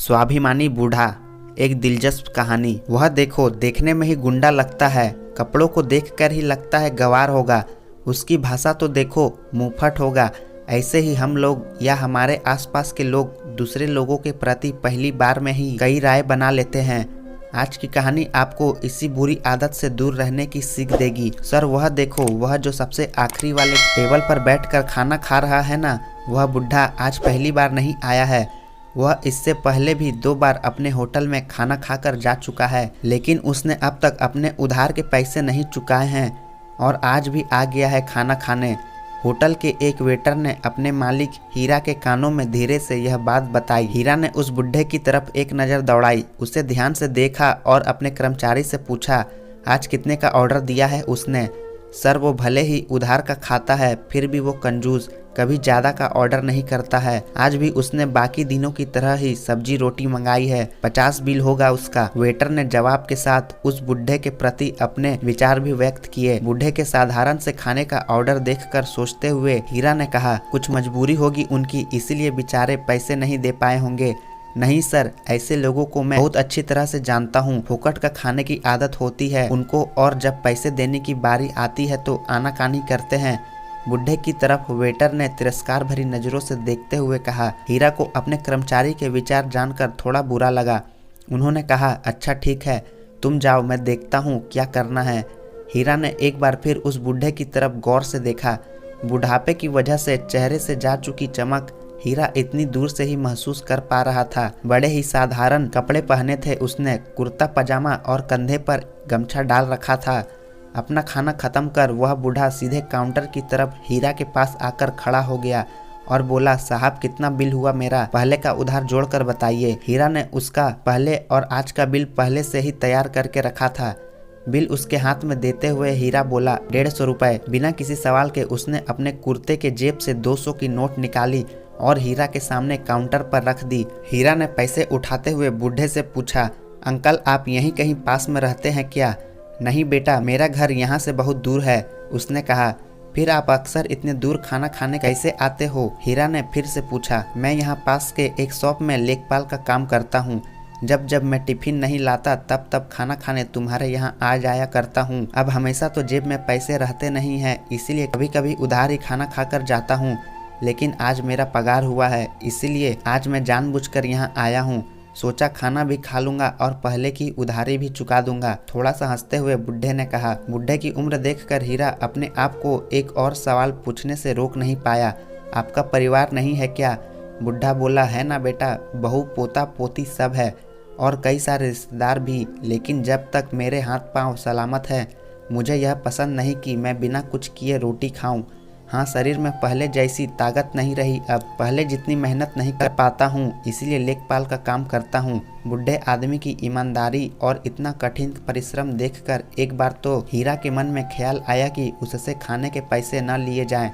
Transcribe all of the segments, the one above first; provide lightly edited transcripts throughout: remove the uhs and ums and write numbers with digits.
स्वाभिमानी बूढ़ा। एक दिलचस्प कहानी। वह देखो, देखने में ही गुंडा लगता है, कपड़ों को देखकर ही लगता है गवार होगा, उसकी भाषा तो देखो मुंहफट होगा। ऐसे ही हम लोग या हमारे आसपास के लोग दूसरे लोगों के प्रति पहली बार में ही कई राय बना लेते हैं। आज की कहानी आपको इसी बुरी आदत से दूर रहने की सीख देगी। सर वह देखो, वह जो सबसे आखिरी वाले टेबल पर बैठकर खाना खा रहा है ना, वह बुढ़ा आज पहली बार नहीं आया है। वह इससे पहले भी 2 बार अपने होटल में खाना खाकर जा चुका है, लेकिन उसने अब तक अपने उधार के पैसे नहीं चुकाए हैं और आज भी आ गया है खाना खाने। होटल के एक वेटर ने अपने मालिक हीरा के कानों में धीरे से यह बात बताई। हीरा ने उस बुढ़े की तरफ एक नज़र दौड़ाई, उसे ध्यान से देखा और अपने कर्मचारी से पूछा, आज कितने का ऑर्डर दिया है उसने? सर वो भले ही उधार का खाता है, फिर भी वो कंजूस, कभी ज़्यादा का ऑर्डर नहीं करता है। आज भी उसने बाकी दिनों की तरह ही सब्जी रोटी मंगाई है, 50 बिल होगा उसका। वेटर ने जवाब के साथ उस बुढ़े के प्रति अपने विचार भी व्यक्त किए। बुढ़े के साधारण से खाने का ऑर्डर देखकर सोचते हुए हीरा ने कहा, कुछ मजबूरी होगी उनकी, इसीलिए बेचारे पैसे नहीं दे पाए होंगे। नहीं सर, ऐसे लोगों को मैं बहुत अच्छी तरह से जानता हूँ, फोकट का खाने की आदत होती है उनको, और जब पैसे देने की बारी आती है तो आनाकानी करते हैं। बुढ़े की तरफ वेटर ने तिरस्कार भरी नजरों से देखते हुए कहा। हीरा को अपने कर्मचारी के विचार जानकर थोड़ा बुरा लगा। उन्होंने कहा, अच्छा ठीक है, तुम जाओ, मैं देखता हूँ क्या करना है। हीरा ने एक बार फिर उस बुढ़े की तरफ गौर से देखा। बुढ़ापे की वजह से चेहरे से जा चुकी चमक हीरा इतनी दूर से ही महसूस कर पा रहा था। बड़े ही साधारण कपड़े पहने थे उसने, कुर्ता पजामा और कंधे पर गमछा डाल रखा था। अपना खाना खत्म कर वह बूढ़ा सीधे काउंटर की तरफ हीरा के पास आकर खड़ा हो गया और बोला, साहब कितना बिल हुआ मेरा? पहले का उधार जोड़कर बताइए। हीरा ने उसका पहले और आज का बिल पहले से ही तैयार करके रखा था। बिल उसके हाथ में देते हुए हीरा बोला, 150 रुपये। बिना किसी सवाल के उसने अपने कुर्ते के जेब से 200 की नोट निकाली और हीरा के सामने काउंटर पर रख दी। हीरा ने पैसे उठाते हुए बूढ़े से पूछा, अंकल आप यहीं कहीं पास में रहते हैं क्या? नहीं बेटा, मेरा घर यहाँ से बहुत दूर है, उसने कहा। फिर आप अक्सर इतने दूर खाना खाने कैसे आते हो? हीरा ने फिर से पूछा। मैं यहाँ पास के एक शॉप में लेखपाल का काम करता हूँ। जब जब मैं टिफिन नहीं लाता तब तब खाना खाने तुम्हारे यहाँ आ जाया करता हूँ। अब हमेशा तो जेब में पैसे रहते नहीं हैं, इसीलिए कभी कभी उधार ही खाना खाकर जाता हूँ, लेकिन आज मेरा पगार हुआ है, इसीलिए आज मैं जानबूझकर यहाँ आया हूँ। सोचा खाना भी खा लूंगा और पहले की उधारी भी चुका दूंगा। थोड़ा सा हंसते हुए बुढ़े ने कहा। बुढ़े की उम्र देखकर हीरा अपने आप को एक और सवाल पूछने से रोक नहीं पाया। आपका परिवार नहीं है क्या? बुढ़ा बोला, है ना बेटा, बहू पोता पोती सब है और कई सारे रिश्तेदार भी, लेकिन जब तक मेरे हाथ पांव सलामत है मुझे यह पसंद नहीं कि मैं बिना कुछ किए रोटी खाऊं। हाँ, शरीर में पहले जैसी ताकत नहीं रही, अब पहले जितनी मेहनत नहीं कर पाता हूँ, इसीलिए लेखपाल का काम करता हूँ। बुढ़े आदमी की ईमानदारी और इतना कठिन परिश्रम देखकर एक बार तो हीरा के मन में ख्याल आया कि उससे खाने के पैसे न लिए जाएं।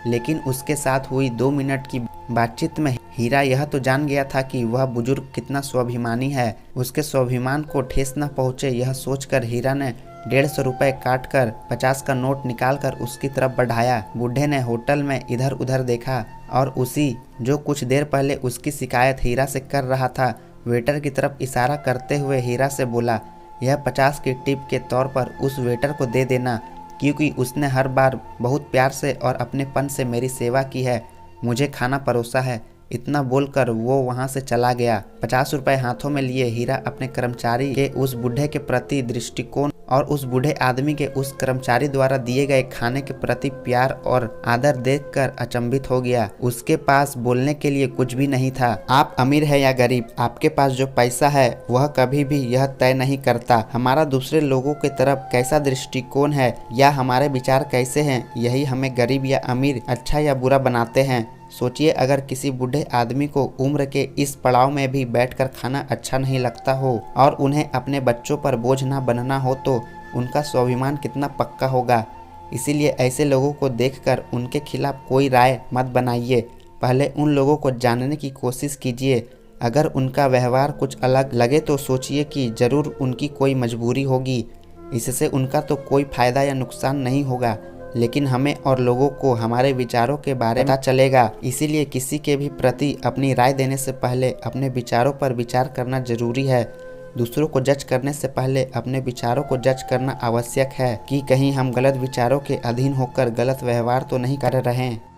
लेकिन उसके साथ हुई 2 मिनट की बातचीत में हीरा यह तो जान गया था कि वह बुजुर्ग कितना स्वाभिमानी है। उसके स्वाभिमान को ठेस न पहुँचे यह सोचकर हीरा ने 150 रुपये काट कर 50 का नोट निकालकर उसकी तरफ बढ़ाया। बूढ़े ने होटल में इधर उधर देखा और उसी जो कुछ देर पहले उसकी शिकायत हीरा से कर रहा था, वेटर की तरफ इशारा करते हुए हीरा से बोला, यह 50 की टिप के तौर पर उस वेटर को दे देना, क्योंकि उसने हर बार बहुत प्यार से और अपनेपन से मेरी सेवा की है, मुझे खाना परोसा है। इतना बोलकर वो वहां से चला गया। 50 रुपये हाथों में लिए हीरा अपने कर्मचारी के उस बूढ़े के प्रति दृष्टिकोण और उस बूढ़े आदमी के उस कर्मचारी द्वारा दिए गए खाने के प्रति प्यार और आदर देखकर अचंभित हो गया। उसके पास बोलने के लिए कुछ भी नहीं था। आप अमीर है या गरीब, आपके पास जो पैसा है वह कभी भी यह तय नहीं करता हमारा दूसरे लोगों की तरफ कैसा दृष्टिकोण है या हमारे विचार कैसे हैं, यही हमें गरीब या अमीर, अच्छा या बुरा बनाते हैं। सोचिए, अगर किसी बूढ़े आदमी को उम्र के इस पड़ाव में भी बैठकर खाना अच्छा नहीं लगता हो और उन्हें अपने बच्चों पर बोझ ना बनना हो तो उनका स्वाभिमान कितना पक्का होगा। इसीलिए ऐसे लोगों को देखकर उनके खिलाफ कोई राय मत बनाइए, पहले उन लोगों को जानने की कोशिश कीजिए। अगर उनका व्यवहार कुछ अलग लगे तो सोचिए कि ज़रूर उनकी कोई मजबूरी होगी, इससे उनका तो कोई फ़ायदा या नुकसान नहीं होगा। लेकिन हमें और लोगों को हमारे विचारों के बारे में पता चलेगा। इसीलिए किसी के भी प्रति अपनी राय देने से पहले अपने विचारों पर विचार करना जरूरी है। दूसरों को जज करने से पहले अपने विचारों को जज करना आवश्यक है कि कहीं हम गलत विचारों के अधीन होकर गलत व्यवहार तो नहीं कर रहे हैं।